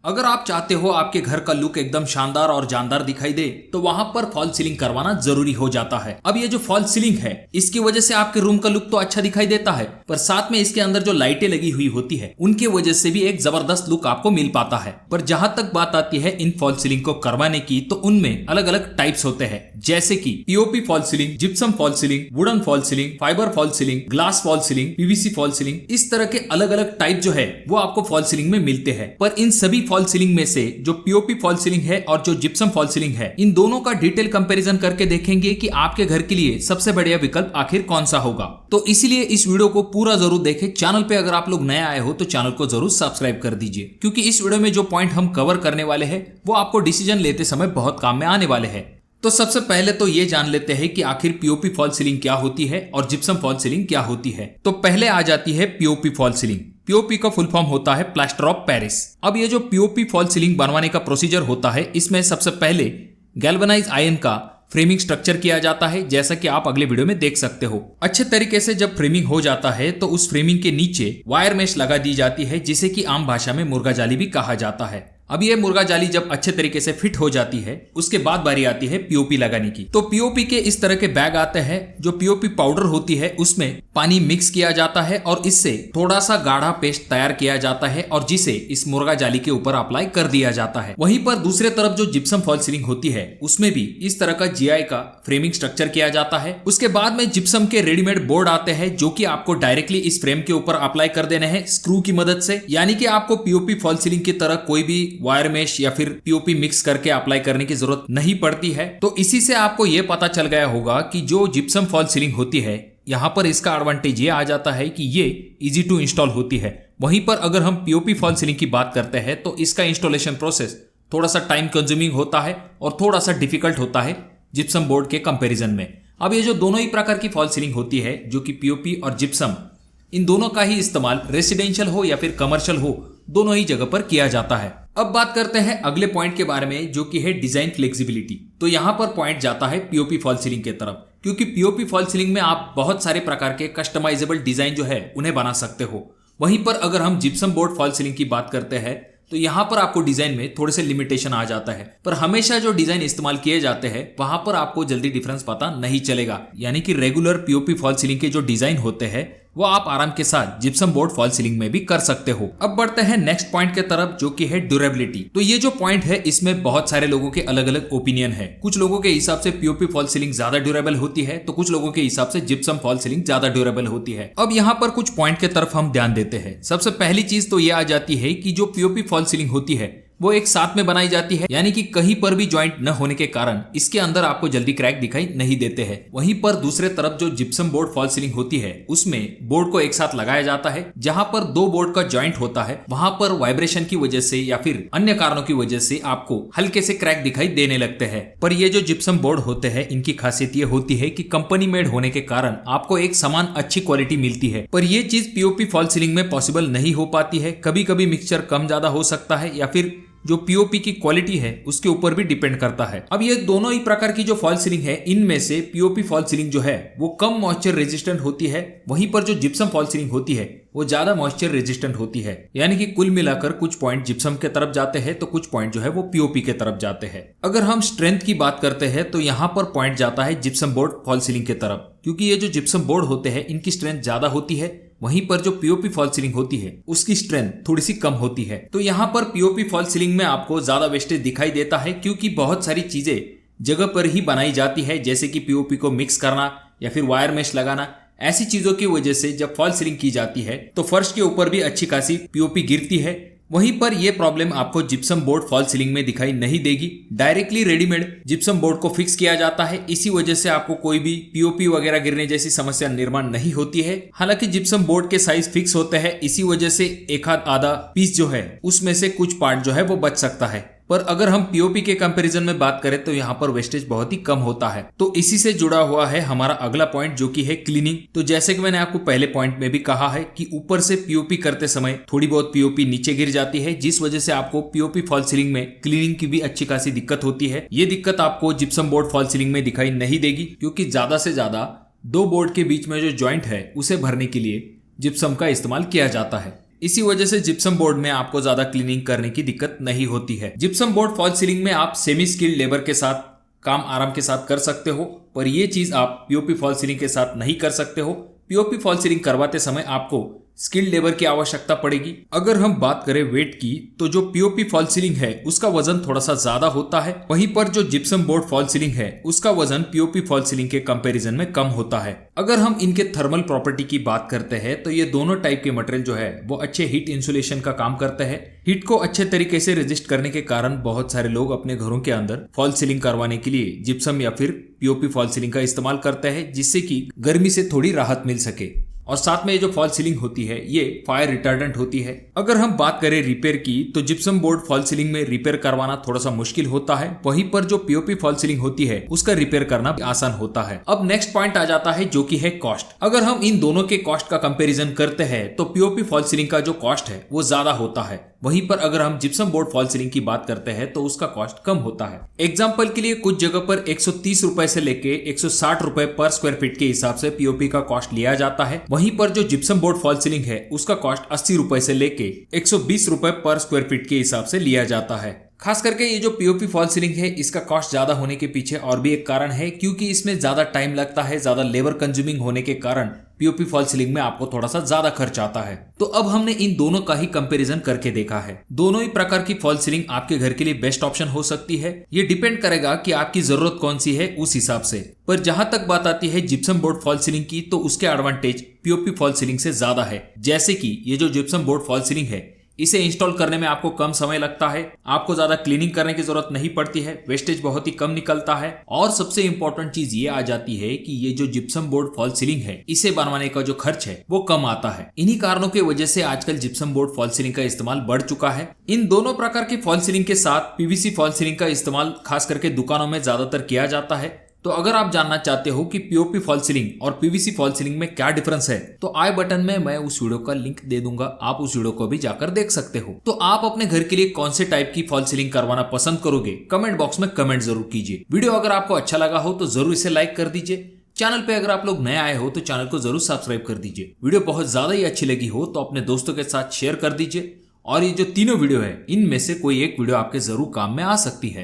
अगर आप चाहते हो आपके घर का लुक एकदम शानदार और जानदार दिखाई दे तो वहां पर फॉल सीलिंग करवाना जरूरी हो जाता है। अब ये जो फॉल सीलिंग है इसकी वजह से आपके रूम का लुक तो अच्छा दिखाई देता है, पर साथ में इसके अंदर जो लाइटें लगी हुई होती है उनके वजह से भी एक जबरदस्त लुक आपको मिल पाता है। पर जहां तक बात आती है इन फॉल सीलिंग को करवाने की, तो उनमें अलग अलग टाइप्स होते हैं, जैसे कि POP fall ceiling, gypsum fall ceiling, wooden fall ceiling, fibre fall ceiling, glass fall ceiling, PVC fall ceiling. इस तरह के अलग अलग टाइप जो है वो आपको फॉल सीलिंग में मिलते हैं। पर इन सभी फॉल सीलिंग में से जो पीओपी फॉल सीलिंग है और जो जिप्सम फॉल सीलिंग है, इन दोनों का डिटेल कंपैरिजन करके देखेंगे कि आपके घर के लिए सबसे बढ़िया विकल्प आखिर कौन सा होगा। तो इसीलिए इस वीडियो को पूरा जरूर देखें। चैनल पे अगर आप लोग नए आए हो तो चैनल को जरूर सब्सक्राइब कर दीजिए, क्योंकि इस वीडियो में जो पॉइंट हम कवर करने वाले हैं वो आपको डिसीजन लेते समय बहुत काम में आने वाले हैं। तो सबसे पहले तो ये जान लेते हैं कि आखिर पीओपी फॉल सीलिंग क्या होती है और जिप्सम फॉल सीलिंग क्या होती है। तो पहले आ जाती है पीओपी फॉल सीलिंग। पीओपी का फुल फॉर्म होता है प्लास्टर ऑफ पेरिस। अब ये जो पीओपी फॉल सीलिंग बनवाने का प्रोसीजर होता है, इसमें सबसे पहले गैल्वेनाइज आयरन का फ्रेमिंग स्ट्रक्चर किया जाता है, जैसा कि आप अगले वीडियो में देख सकते हो। अच्छे तरीके से जब फ्रेमिंग हो जाता है तो उस फ्रेमिंग के नीचे वायर मेश लगा दी जाती है, जिसे कि आम भाषा में मुर्गा जाली भी कहा जाता है। अब ये मुर्गा जाली जब अच्छे तरीके से फिट हो जाती है उसके बाद बारी आती है पीओपी लगाने की। तो पीओपी के इस तरह के बैग आते हैं, जो पीओपी पाउडर होती है उसमें पानी मिक्स किया जाता है और इससे थोड़ा सा गाढ़ा पेस्ट तैयार किया जाता है और जिसे इस मुर्गा जाली के ऊपर अप्लाई कर दिया जाता है। वहीं पर दूसरे तरफ जो जिप्सम फॉल सीलिंग होती है उसमें भी इस तरह का जीआई का फ्रेमिंग स्ट्रक्चर किया जाता है। उसके बाद में जिप्सम के रेडीमेड बोर्ड आते हैं, जो कि आपको डायरेक्टली इस फ्रेम के ऊपर अप्लाई कर देने हैं स्क्रू की मदद से। यानी कि आपको पीओपी फॉल सीलिंग की तरह कोई भी वायर मेश या फिर पीओपी मिक्स करके अप्लाई करने की जरूरत नहीं पड़ती है। तो इसी से आपको यह पता चल गया होगा कि जो जिप्सम फॉल सीलिंग होती है, यहाँ पर इसका एडवांटेज ये आ जाता है कि ये इजी टू इंस्टॉल होती है। वहीं पर अगर हम पीओपी फॉल सीलिंग की बात करते हैं तो इसका इंस्टॉलेशन प्रोसेस थोड़ा सा टाइम कंज्यूमिंग होता है और थोड़ा सा डिफिकल्ट होता है जिप्सम बोर्ड के कंपैरिजन में। अब ये जो दोनों ही प्रकार की फॉल सीलिंग होती है, जो कि पीओपी और जिप्सम, इन दोनों का ही इस्तेमाल रेसिडेंशियल हो या फिर कमर्शियल हो, दोनों ही जगह पर किया जाता है। अब बात करते हैं अगले पॉइंट के बारे में, जो कि है डिजाइन फ्लेक्सिबिलिटी। तो यहाँ पर पॉइंट जाता है पीओपी फॉल सीलिंग के तरफ, क्योंकि पीओपी फॉल सीलिंग में आप बहुत सारे प्रकार के कस्टमाइजेबल डिजाइन जो है उन्हें बना सकते हो। वहीं पर अगर हम जिप्सम बोर्ड फॉल सीलिंग की बात करते हैं तो यहाँ पर आपको डिजाइन में थोड़े से लिमिटेशन आ जाता है। पर हमेशा जो डिजाइन इस्तेमाल किए जाते हैं वहां पर आपको जल्दी डिफरेंस पता नहीं चलेगा। यानी कि रेगुलर पीओपी फॉल सीलिंग के जो डिजाइन होते हैं वो आप आराम के साथ जिप्सम बोर्ड फॉल सीलिंग में भी कर सकते हो। अब बढ़ते हैं नेक्स्ट पॉइंट के तरफ, जो कि है ड्यूरेबिलिटी। तो ये जो पॉइंट है इसमें बहुत सारे लोगों के अलग अलग ओपिनियन है। कुछ लोगों के हिसाब से पीओपी फॉल सीलिंग ज्यादा ड्यूरेबल होती है, तो कुछ लोगों के हिसाब से जिप्सम फॉल सीलिंग ज्यादा ड्यूरेबल होती है। अब यहाँ पर कुछ पॉइंट के तरफ हम ध्यान देते हैं। सबसे पहली चीज तो ये आ जाती है कि जो पीओपी फॉल सीलिंग होती है वो एक साथ में बनाई जाती है, यानी कि कहीं पर भी जॉइंट न होने के कारण इसके अंदर आपको जल्दी क्रैक दिखाई नहीं देते हैं। वहीं पर दूसरे तरफ जो जिप्सम बोर्ड फॉल सीलिंग होती है उसमें बोर्ड को एक साथ लगाया जाता है। जहां पर दो बोर्ड का जॉइंट होता है वहां पर वाइब्रेशन की वजह से या फिर अन्य कारणों की वजह से आपको हल्के से क्रैक दिखाई देने लगते हैं। पर ये जो जिप्सम बोर्ड होते हैं इनकी खासियत ये होती है कि कंपनी मेड होने के कारण आपको एक समान अच्छी क्वालिटी मिलती है। पर यह चीज पीओपी फॉल सीलिंग में पॉसिबल नहीं हो पाती है। कभी कभी मिक्सचर कम ज्यादा हो सकता है या फिर जो पीओपी की क्वालिटी है उसके ऊपर भी डिपेंड करता है। अब ये दोनों ही प्रकार की जो फॉल सीलिंग है इनमें से पीओपी फॉल सीलिंग जो है वो कम मॉइस्चर रेजिस्टेंट होती है, वहीं पर जो जिप्सम फॉल सीलिंग होती है वो ज्यादा मॉइस्चर रेजिस्टेंट होती है। यानी कि कुल मिलाकर कुछ पॉइंट जिप्सम के तरफ जाते हैं तो कुछ पॉइंट जो है वो पीओपी के तरफ जाते हैं। अगर हम स्ट्रेंथ की बात करते हैं तो यहाँ पर पॉइंट जाता है जिप्सम बोर्ड फॉल सीलिंग के तरफ, क्योंकि ये जो जिप्सम बोर्ड होते हैं इनकी स्ट्रेंथ ज्यादा होती है। वहीं पर जो पीओपी फॉल सीलिंग होती है उसकी स्ट्रेंथ थोड़ी सी कम होती है। तो यहाँ पर पीओपी फॉल सीलिंग में आपको ज्यादा वेस्टेज दिखाई देता है, क्योंकि बहुत सारी चीजें जगह पर ही बनाई जाती है, जैसे कि पीओपी को मिक्स करना या फिर वायर मेश लगाना। ऐसी चीजों की वजह से जब फॉल सीलिंग की जाती है तो फर्श के ऊपर भी अच्छी खासी पीओपी गिरती है। वहीं पर यह प्रॉब्लम आपको जिप्सम बोर्ड फॉल सीलिंग में दिखाई नहीं देगी। डायरेक्टली रेडीमेड जिप्सम बोर्ड को फिक्स किया जाता है, इसी वजह से आपको कोई भी पीओपी वगैरह गिरने जैसी समस्या निर्माण नहीं होती है। हालांकि जिप्सम बोर्ड के साइज फिक्स होते हैं, इसी वजह से एक आधा पीस जो है उसमें से कुछ पार्ट जो है वो बच सकता है। पर अगर हम पीओपी के कंपैरिजन में बात करें तो यहाँ पर वेस्टेज बहुत ही कम होता है। तो इसी से जुड़ा हुआ है हमारा अगला पॉइंट, जो कि है क्लीनिंग। तो जैसे कि मैंने आपको पहले पॉइंट में भी कहा है कि ऊपर से पीओपी करते समय थोड़ी बहुत पीओपी नीचे गिर जाती है, जिस वजह से आपको पीओपी फॉल सीलिंग में क्लीनिंग की भी अच्छी खासी दिक्कत होती है। ये दिक्कत आपको जिप्सम बोर्ड फॉल सीलिंग में दिखाई नहीं देगी, क्योंकि ज्यादा से ज्यादा दो बोर्ड के बीच में जो ज्वाइंट है उसे भरने के लिए जिप्सम का इस्तेमाल किया जाता है। इसी वजह से जिप्सम बोर्ड में आपको ज्यादा क्लीनिंग करने की दिक्कत नहीं होती है। जिप्सम बोर्ड फॉल्स सीलिंग में आप सेमी स्किल्ड लेबर के साथ काम आराम के साथ कर सकते हो, पर ये चीज आप पीओपी फॉल्स सीलिंग के साथ नहीं कर सकते हो। पीओपी फॉल्स सीलिंग करवाते समय आपको स्किल्ड लेबर की आवश्यकता पड़ेगी। अगर हम बात करें वेट की, तो जो पीओपी फॉल्स सीलिंग है उसका वजन थोड़ा सा ज्यादा होता है, वहीं पर जो जिप्सम बोर्ड फॉल्स सीलिंग है उसका वजन पीओपी फॉल्स सीलिंग के कंपैरिजन में कम होता है। अगर हम इनके थर्मल प्रॉपर्टी की बात करते हैं तो ये दोनों टाइप के मटेरियल जो है वो अच्छे हीट इंसुलेशन का काम करते हैं। हीट को अच्छे तरीके से रेजिस्ट करने के कारण बहुत सारे लोग अपने घरों के अंदर फॉल्स सीलिंग करवाने के लिए जिप्सम या फिर पीओपी फॉल्स सीलिंग का इस्तेमाल करते हैं, जिससे कि गर्मी से थोड़ी राहत मिल सके। और साथ में ये जो फॉल्स सीलिंग होती है ये फायर रिटार्डेंट होती है। अगर हम बात करें रिपेयर की, तो जिप्सम बोर्ड फॉल्स सीलिंग में रिपेयर करवाना थोड़ा सा मुश्किल होता है, वहीं पर जो पीओपी फॉल्स सीलिंग होती है उसका रिपेयर करना आसान होता है। अब नेक्स्ट पॉइंट आ जाता है जो कि है कॉस्ट। अगर हम इन दोनों के कॉस्ट का कंपैरिजन करते हैं तो पीओपी फॉल्स सीलिंग का जो कॉस्ट है वो ज्यादा होता है, वहीं पर अगर हम जिप्सम बोर्ड फॉल्स सीलिंग की बात करते हैं तो उसका कॉस्ट कम होता है। एग्जांपल के लिए कुछ जगह पर 130 रुपए से लेके 160 रुपए पर स्क्वायर फीट के हिसाब से पीओपी का कॉस्ट लिया जाता है, वहीं पर जो जिप्सम बोर्ड फॉल्स सीलिंग है उसका कॉस्ट 80 रुपए से लेके 120 रुपए पर स्क्वायर फीट के हिसाब से लिया जाता है। खास करके ये जो पीओपी फॉल्स सीलिंग है इसका कॉस्ट ज्यादा होने के पीछे और भी एक कारण है, क्योंकि इसमें ज्यादा टाइम लगता है, ज्यादा लेबर कंज्यूमिंग होने के कारण पीओपी फॉल्स सीलिंग में आपको थोड़ा सा ज्यादा खर्च आता है। तो अब हमने इन दोनों का ही कंपैरिजन करके देखा है। दोनों ही प्रकार की फॉल्स सीलिंग आपके घर के लिए बेस्ट ऑप्शन हो सकती है। ये डिपेंड करेगा कि आपकी जरूरत कौन सी है उस हिसाब से। पर जहां तक बात आती है जिप्सम बोर्ड फॉल्स सीलिंग की, तो उसके एडवांटेज पीओपी फॉल्स सीलिंग से ज्यादा है। जैसे कि ये जो जिप्सम बोर्ड फॉल्स सीलिंग है इसे इंस्टॉल करने में आपको कम समय लगता है, आपको ज्यादा क्लीनिंग करने की जरूरत नहीं पड़ती है, वेस्टेज बहुत ही कम निकलता है, और सबसे इंपॉर्टेंट चीज ये आ जाती है कि ये जो जिप्सम बोर्ड फॉल्स सीलिंग है इसे बनवाने का जो खर्च है वो कम आता है। इन्हीं कारणों की वजह से आजकल जिप्सम बोर्ड फॉल्स सीलिंग का इस्तेमाल बढ़ चुका है। इन दोनों प्रकार की फॉल्स सीलिंग के साथ पीवीसी फॉल्स सीलिंग का इस्तेमाल खास करके दुकानों में ज्यादातर किया जाता है। तो अगर आप जानना चाहते हो कि पीओपी फॉल्स सीलिंग और पीवीसी फॉल्स सीलिंग में क्या डिफरेंस है, तो आई बटन में मैं उस वीडियो का लिंक दे दूंगा, आप उस वीडियो को भी जाकर देख सकते हो। तो आप अपने घर के लिए कौन से टाइप की फॉल्स सीलिंग करवाना पसंद करोगे, कमेंट बॉक्स में कमेंट जरूर कीजिए। वीडियो अगर आपको अच्छा लगा हो तो जरूर इसे लाइक कर दीजिए। चैनल पे अगर आप लोग नए आए हो तो चैनल को जरूर सब्सक्राइब कर दीजिए। वीडियो बहुत ज्यादा ही अच्छी लगी हो तो अपने दोस्तों के साथ शेयर कर दीजिए। और ये जो तीनों वीडियो है इनमें से कोई एक वीडियो आपके जरूर काम में आ सकती है।